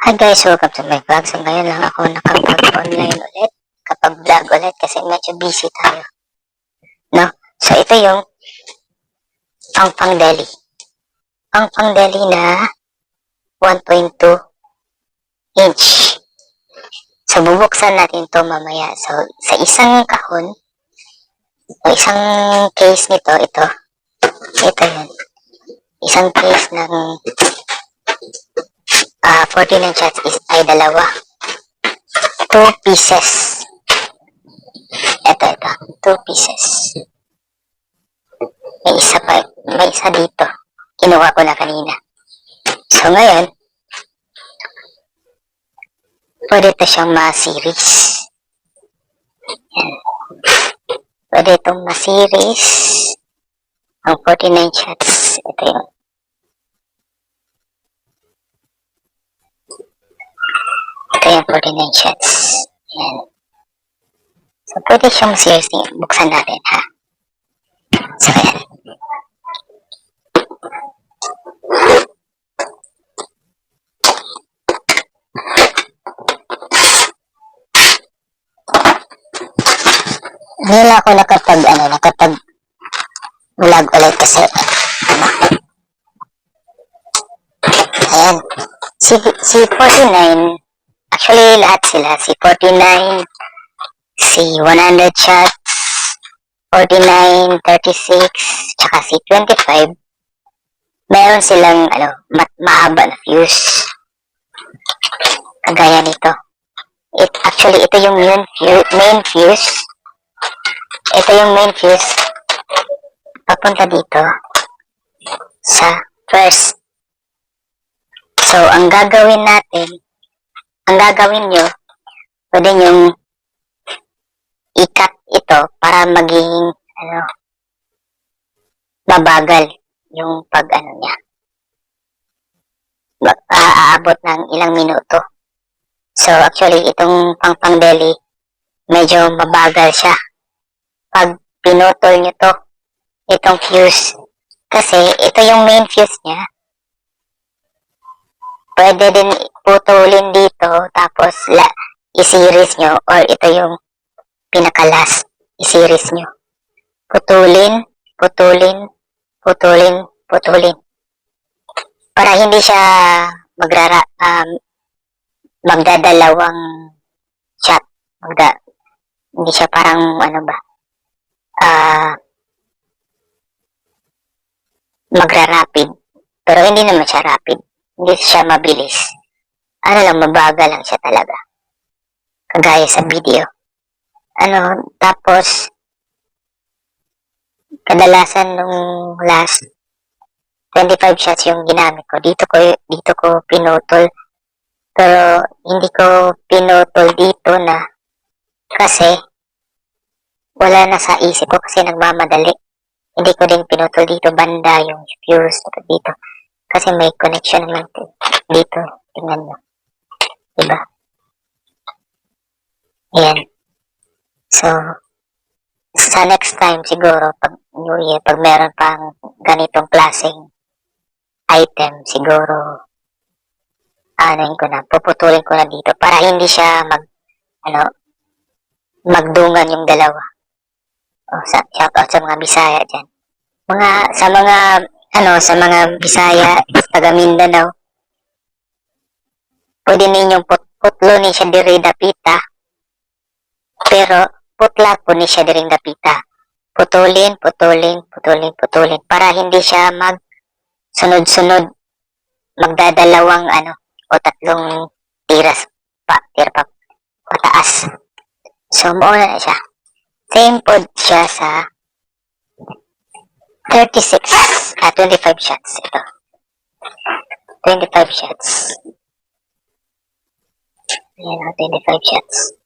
Hi guys, welcome to my vlog. So ngayon lang ako nakapag-online ulit, kapag vlog ulit kasi medyo busy tayo. No? So ito yung pang-deli. Pang-deli na 1.2 inch. So bubuksan natin to mamaya. So sa isang kahon, o isang case nito, ito yun. Isang case ng 49 shots ay dalawa. 2 pieces. Ito. 2 pieces. May isa dito. Kinuha ko na kanina. So ngayon, pwede ito siyang ma-series. Yan. Pwede itong ma-series. Ang 49 shots. Ito yun. Ito yung 49 shots. Yan. So pwede siyang ma-series. Buksan natin ha. So yan. Nila ako nakapag vlog ulit kasi ayan, si 49, actually lahat sila, si 49, si 100 shots, 49, 36, tsaka si 25, meron silang mahaba na fuse, kagaya nito. Actually ito yung main fuse. Ito yung main fuse papunta dito sa first. So, ang gagawin nyo, pwede nyong i-cut ito para maging, mabagal yung niya. Aabot ng ilang minuto. So, actually, itong pang-deli, medyo mabagal siya. Pag pinutol nyo itong fuse, kasi ito yung main fuse niya, pwede din putulin dito, tapos i-series nyo, or ito yung pinaka-last, i-series nyo. Putulin. Para hindi siya magdadalawang shot. Hindi siya parang, magra-rapid. Pero hindi naman siya rapid. Hindi siya mabilis. Mabagal lang siya talaga. Kagaya sa video. Tapos, kadalasan nung last 25 shots yung ginamit ko. Dito ko pinutol. Pero, hindi ko pinutol dito na kasi wala na sa isip ko kasi nagmamadali. Hindi ko din pinutol dito banda yung fuse dito. Kasi may connection naman dito. Tingnan mo. Diba? Ayan. So, sa next time siguro, pag New Year, pag meron pang ganitong klaseng item, siguro, puputulin ko na dito para hindi siya magdungan yung dalawa. Shout out sa mga Bisaya dyan. Sa mga Bisaya, taga Mindanao, pwede ninyong putlo ni siya diri dapita, pero putla po ni siya diring dapita. Putulin, para hindi siya sunod-sunod, magdadalawang o tatlong tira pa, pataas. So, mauna na siya. Same po siya sa 25 shots. Ito. 25 shots. Ayan, 25 shots.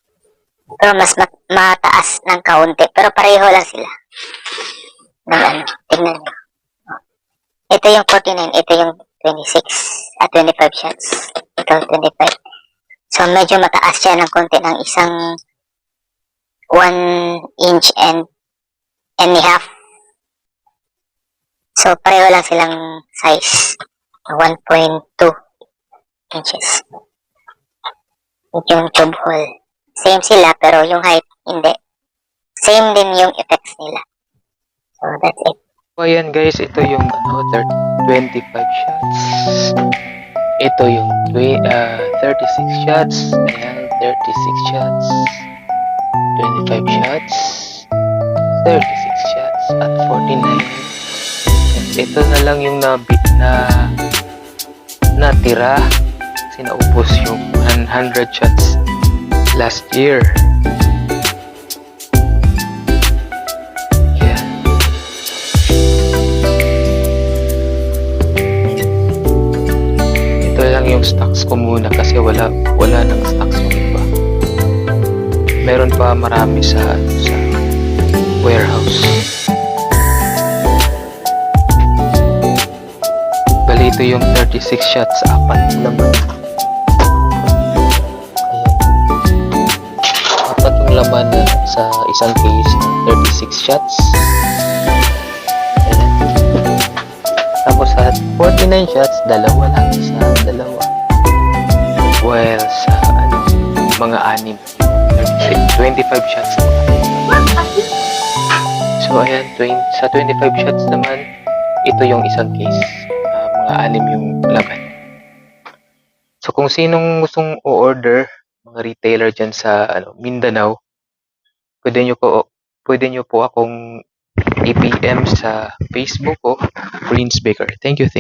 Pero mas mataas ng kaunti. Pero pareho lang sila. Tingnan nyo. Ito yung 49. Ito yung 26. 25 shots. Ito 25. So, medyo mataas siya ng konti ng isang 1 inch and a half. So, pareho lang silang size. 1.2 inches. yung tube hole. Same sila, pero yung height, hindi. Same din yung effects nila. So, that's it. So, ayan guys, ito yung 25 shots. Ito yung 36 shots. Ayan, 36 shots. 25 shots. 36 shots. At 49. And ito na lang yung natira. Kasi naubos yung 100 shots last year. Yung stocks ko muna kasi wala nang stocks yung iba. Meron pa marami sa warehouse. Bali ito yung 36 shots, 4 laman. Ayan. 4 yung laman na sa isang case ng 36 shots. Ayan. Tapos sa 49 shots, dalawa lang, dalawa. Well, sa mga 25 shots naman. So, ayan, sa 25 shots naman, ito yung isang case. Mga 6 yung laman. So, kung sinong gustong o-order, mga retailer dyan sa Mindanao, pwede nyo po akong i-PM sa Facebook ko, Prince Baker. Thank you.